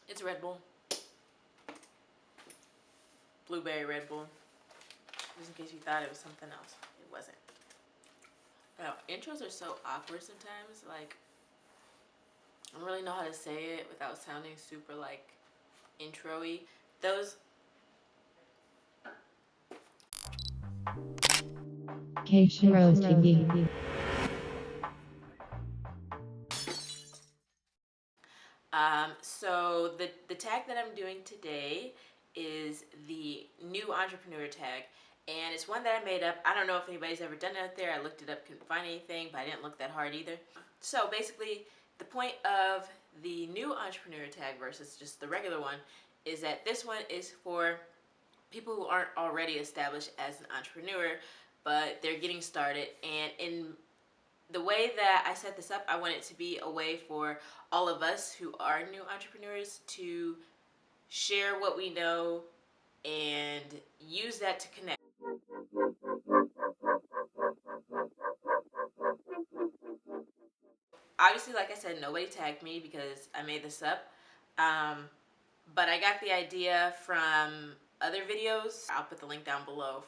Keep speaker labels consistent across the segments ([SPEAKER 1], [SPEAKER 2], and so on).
[SPEAKER 1] It's Red Bull. Blueberry Red Bull. Just in case you thought it was something else. It wasn't. Now, intros are so awkward sometimes. Like, I don't really know how to say it without sounding super, like, intro-y. Those...
[SPEAKER 2] Casiarose TV.
[SPEAKER 1] So the tag that I'm doing today is the new entrepreneur tag, and it's one that I made up. I don't know if anybody's ever done it out there. I looked it up, couldn't find anything, but I didn't look that hard either. So basically, the point of the new entrepreneur tag versus just the regular one is that this one is for people who aren't already established as an entrepreneur, but they're getting started. And in the way that I set this up, I want it to be a way for all of us who are new entrepreneurs to share what we know and use that to connect. Obviously, like I said, nobody tagged me because I made this up. But I got the idea from other videos. I'll put the link down below.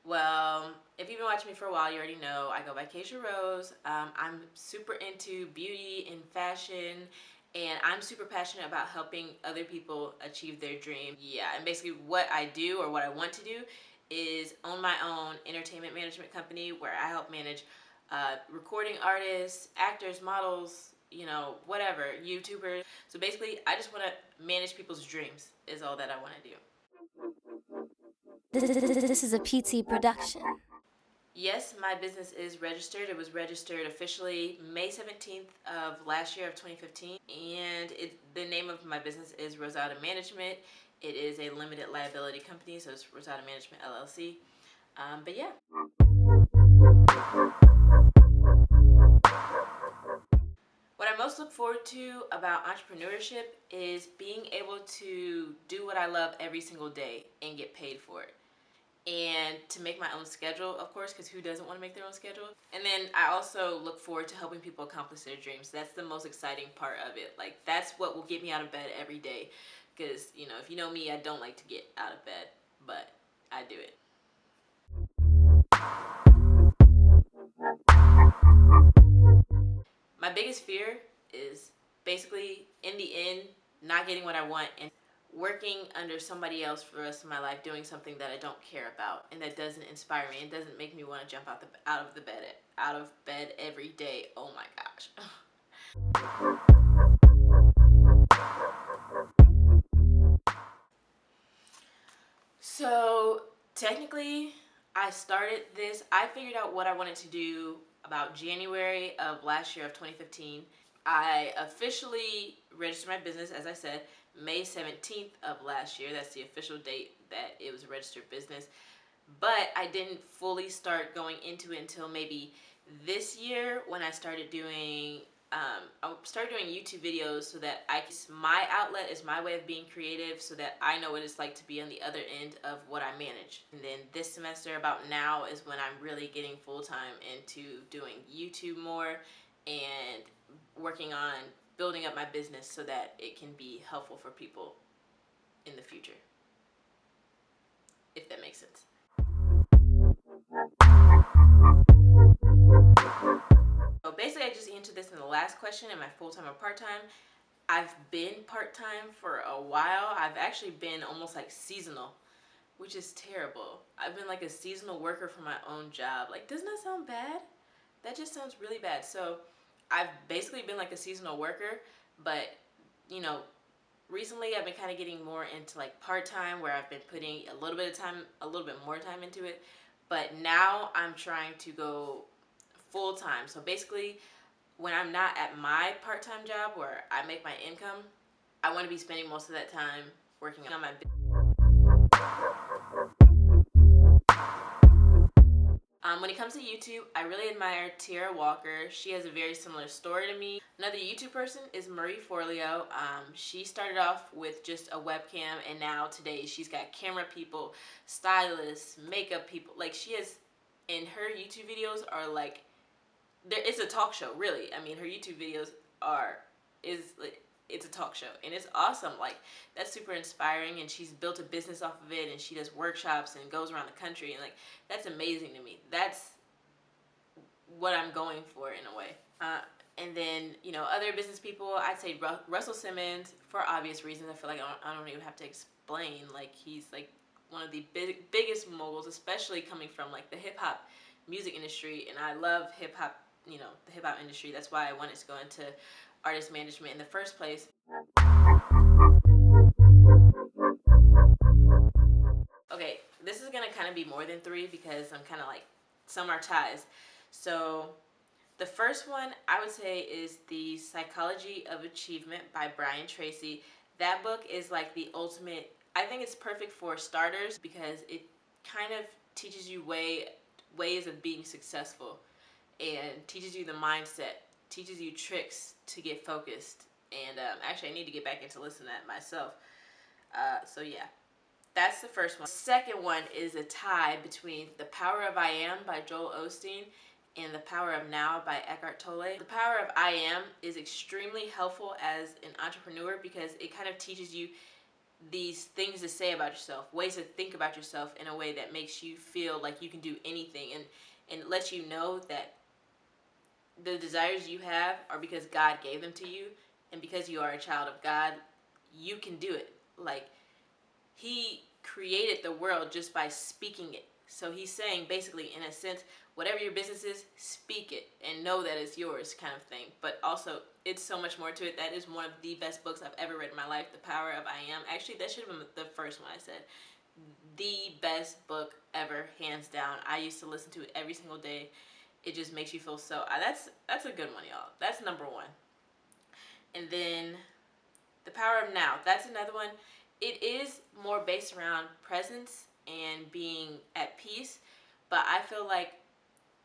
[SPEAKER 1] Well, if you've been watching me for a while, you already know I go by casiarose. I'm super into beauty and fashion, and I'm super passionate about helping other people achieve their dream. Yeah, and basically what I do, or what I want to do, is own my own entertainment management company where I help manage recording artists, actors, models, you know, whatever, YouTubers. So basically, I just want to manage people's dreams is all that I want to do.
[SPEAKER 3] This is a PT production.
[SPEAKER 1] Yes, my business is registered. It was registered officially May 17th of last year of 2015. And the name of my business is Rosada Management. It is a limited liability company, so it's Rosada Management LLC. But yeah. What I most look forward to about entrepreneurship is being able to do what I love every single day and get paid for it. And to make my own schedule, of course, because who doesn't want to make their own schedule? And then I also look forward to helping people accomplish their dreams. That's the most exciting part of it. Like, that's what will get me out of bed every day. Because, you know, if you know me, I don't like to get out of bed, but I do it. My biggest fear is basically, in the end, not getting what I want and working under somebody else for the rest of my life, doing something that I don't care about and that doesn't inspire me and doesn't make me want to jump out of bed every day. Oh my gosh. So technically, I figured out what I wanted to do about January of last year of 2015. I officially registered my business, as I said, May 17th of last year. That's the official date that it was a registered business. But I didn't fully start going into it until maybe this year, when I started doing YouTube videos, so that my outlet is my way of being creative, so that I know what it's like to be on the other end of what I manage. And then this semester, about now, is when I'm really getting full-time into doing YouTube more and working on building up my business so that it can be helpful for people in the future, if that makes sense. So basically, I just answered this in the last question. Am I full-time or part-time? I've been part-time for a while. I've actually been almost like seasonal, which is terrible. I've been like a seasonal worker for my own job. Like, doesn't that sound bad? That just sounds really bad. So I've basically been like a seasonal worker, but you know, recently I've been kind of getting more into like part-time, where I've been putting a little bit more time into it. But now I'm trying to go full-time. So basically, when I'm not at my part-time job where I make my income, I want to be spending most of that time working on my business. When it comes to YouTube, I really admire Tierra Walker. She has a very similar story to me. Another YouTube person is Marie Forleo. She started off with just a webcam, and now today she's got camera people, stylists, makeup people. Like, she has, and her YouTube videos are like it's a talk show, really. I mean, her YouTube videos are is it's a talk show, and it's awesome. Like, that's super inspiring, and she's built a business off of it, and she does workshops and goes around the country, and like, that's amazing to me. That's what I'm going for in a way. And then, other business people, I'd say Russell Simmons, for obvious reasons. I feel like I don't even have to explain. Like, he's like one of the biggest moguls, especially coming from like the hip hop music industry. And I love hip hop, the hip hop industry. That's why I wanted to go into artist management in the first place. Okay, this is gonna kind of be more than three because I'm kind of like, some are ties. So the first one I would say is The Psychology of Achievement by Brian Tracy. That book is like the ultimate. I think it's perfect for starters because it kind of teaches you ways of being successful, and teaches you the mindset, teaches you tricks to get focused. And actually, I need to get back into listening to that myself. So yeah, that's the first one. The second one is a tie between The Power of I Am by Joel Osteen and The Power of Now by Eckhart Tolle. The Power of I Am is extremely helpful as an entrepreneur because it kind of teaches you these things to say about yourself, ways to think about yourself in a way that makes you feel like you can do anything, and lets you know that the desires you have are because God gave them to you, and because you are a child of God, you can do it. Like, he created the world just by speaking it. So he's saying, basically, in a sense, whatever your business is, speak it and know that it's yours, kind of thing. But also, it's so much more to it. That is one of the best books I've ever read in my life, The Power of I Am. Actually, that should have been the first one I said. The best book ever, hands down. I used to listen to it every single day. It just makes you feel so. That's a good one, y'all. That's number one. And then The Power of Now. That's another one. It is more based around presence and being at peace, but I feel like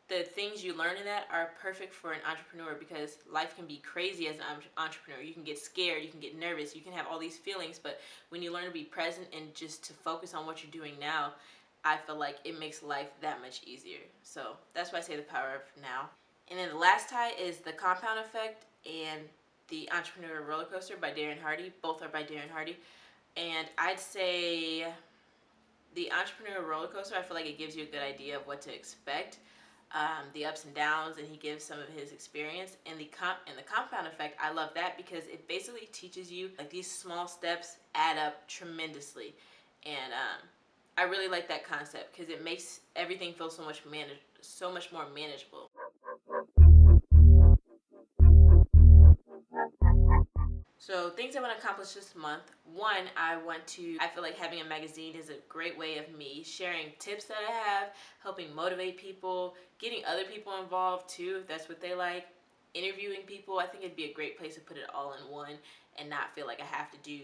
[SPEAKER 1] the things you learn in that are perfect for an entrepreneur because life can be crazy as an entrepreneur. You can get scared, you can get nervous, you can have all these feelings, but when you learn to be present and just to focus on what you're doing now, I feel like it makes life that much easier. So that's why I say The Power of Now. And then the last tie is The Compound Effect and The Entrepreneur Roller Coaster by Darren Hardy. Both are by Darren Hardy. And I'd say The Entrepreneur Roller Coaster, I feel like it gives you a good idea of what to expect, the ups and downs, and he gives some of his experience. And the Compound Effect, I love that because it basically teaches you like these small steps add up tremendously. And I really like that concept because it makes everything feel so much more manageable. So things I want to accomplish this month. One, I feel like having a magazine is a great way of me sharing tips that I have, helping motivate people, getting other people involved too, if that's what they like, interviewing people. I think it'd be a great place to put it all in one and not feel like I have to do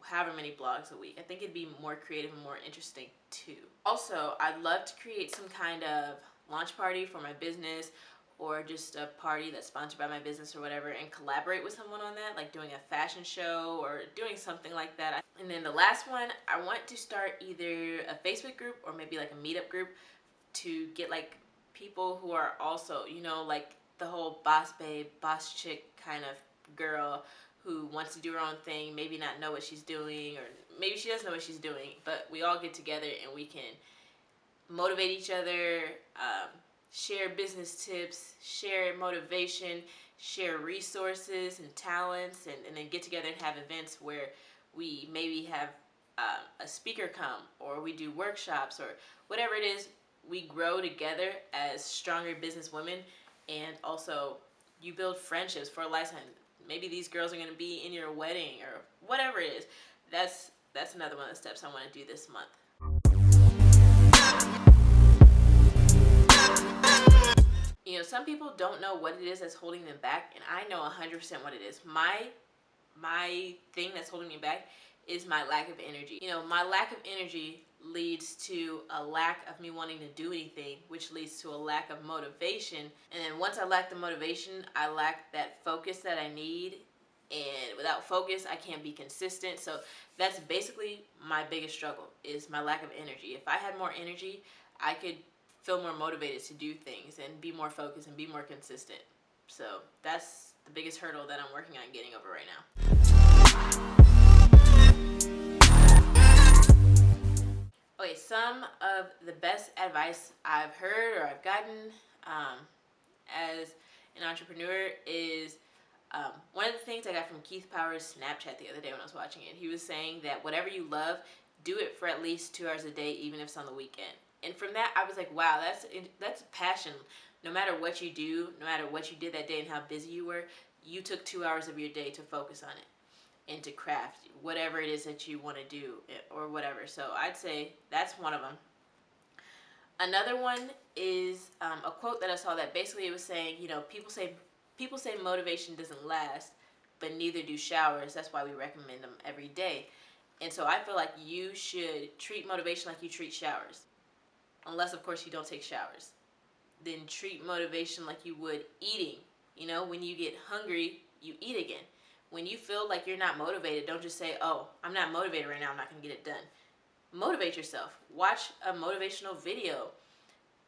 [SPEAKER 1] however many blogs a week. I think it'd be more creative and more interesting too. Also, I'd love to create some kind of launch party for my business, or just a party that's sponsored by my business or whatever, and collaborate with someone on that, like doing a fashion show or doing something like that. And then the last one, I want to start either a Facebook group or maybe like a meetup group to get like people who are also, like the whole boss babe, boss chick kind of girl who wants to do her own thing, maybe not know what she's doing, or maybe she does know what she's doing, but we all get together and we can motivate each other, share business tips, share motivation, share resources and talents, and then get together and have events where we maybe have a speaker come, or we do workshops, or whatever it is. We grow together as stronger business women, and also you build friendships for a lifetime. Maybe these girls are going to be in your wedding or whatever it is. That's another one of the steps I want to do this month. Some people don't know what it is that's holding them back, and I know 100% what it is. My thing that's holding me back is my lack of energy. My lack of energy leads to a lack of me wanting to do anything, which leads to a lack of motivation. And then once I lack the motivation, I lack that focus that I need. And without focus, I can't be consistent. So that's basically my biggest struggle, is my lack of energy. If I had more energy, I could feel more motivated to do things and be more focused and be more consistent. So that's the biggest hurdle that I'm working on getting over right now. Okay, some of the best advice I've heard or I've gotten as an entrepreneur is one of the things I got from Keith Power's Snapchat the other day when I was watching it. He was saying that whatever you love, do it for at least 2 hours a day, even if it's on the weekend. And from that, I was like, wow, that's passion. No matter what you do, no matter what you did that day and how busy you were, you took 2 hours of your day to focus on it and to craft whatever it is that you want to do or whatever. So I'd say that's one of them. Another one is a quote that I saw that basically it was saying, people say motivation doesn't last, but neither do showers. That's why we recommend them every day. And so I feel like you should treat motivation like you treat showers. Unless, of course, you don't take showers. Then treat motivation like you would eating. When you get hungry, you eat again. When you feel like you're not motivated, don't just say, oh, I'm not motivated right now, I'm not going to get it done. Motivate yourself. Watch a motivational video.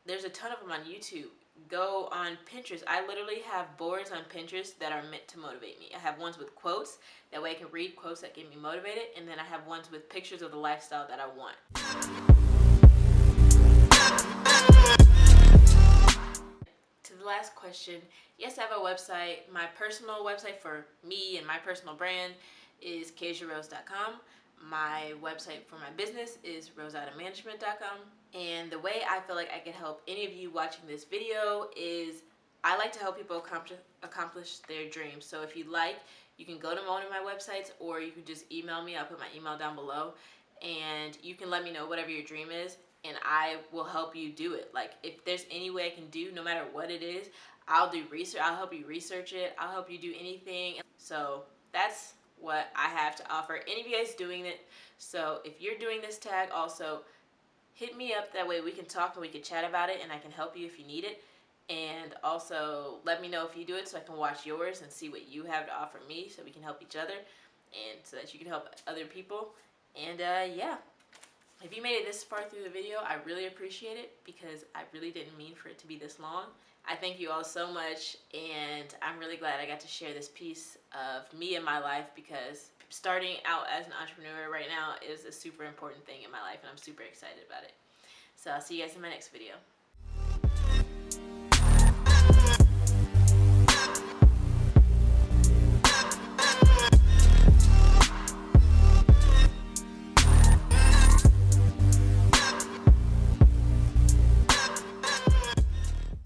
[SPEAKER 1] There's a ton of them on YouTube. Go on Pinterest. I literally have boards on Pinterest that are meant to motivate me. I have ones with quotes. That way I can read quotes that get me motivated. And then I have ones with pictures of the lifestyle that I want. To the last question, yes, I have a website. My personal website for me and my personal brand is casiarose.com. My website for my business is roseadamanagement.com. And the way I feel like I can help any of you watching this video is I like to help people accomplish their dreams. So if you'd like, you can go to one of my websites or you can just email me. I'll put my email down below. And you can let me know whatever your dream is and I will help you do it. Like if there's any way I can do, no matter what it is, I'll do research. I'll help you research it. I'll help you do anything. So that's what I have to offer. Any of you guys doing it? So if you're doing this tag also, hit me up. That way we can talk and we can chat about it and I can help you if you need it. And also let me know if you do it so I can watch yours and see what you have to offer me so we can help each other and so that you can help other people. And yeah. If you made it this far through the video, I really appreciate it because I really didn't mean for it to be this long. I thank you all so much, and I'm really glad I got to share this piece of me in my life because starting out as an entrepreneur right now is a super important thing in my life, and I'm super excited about it. So I'll see you guys in my next video.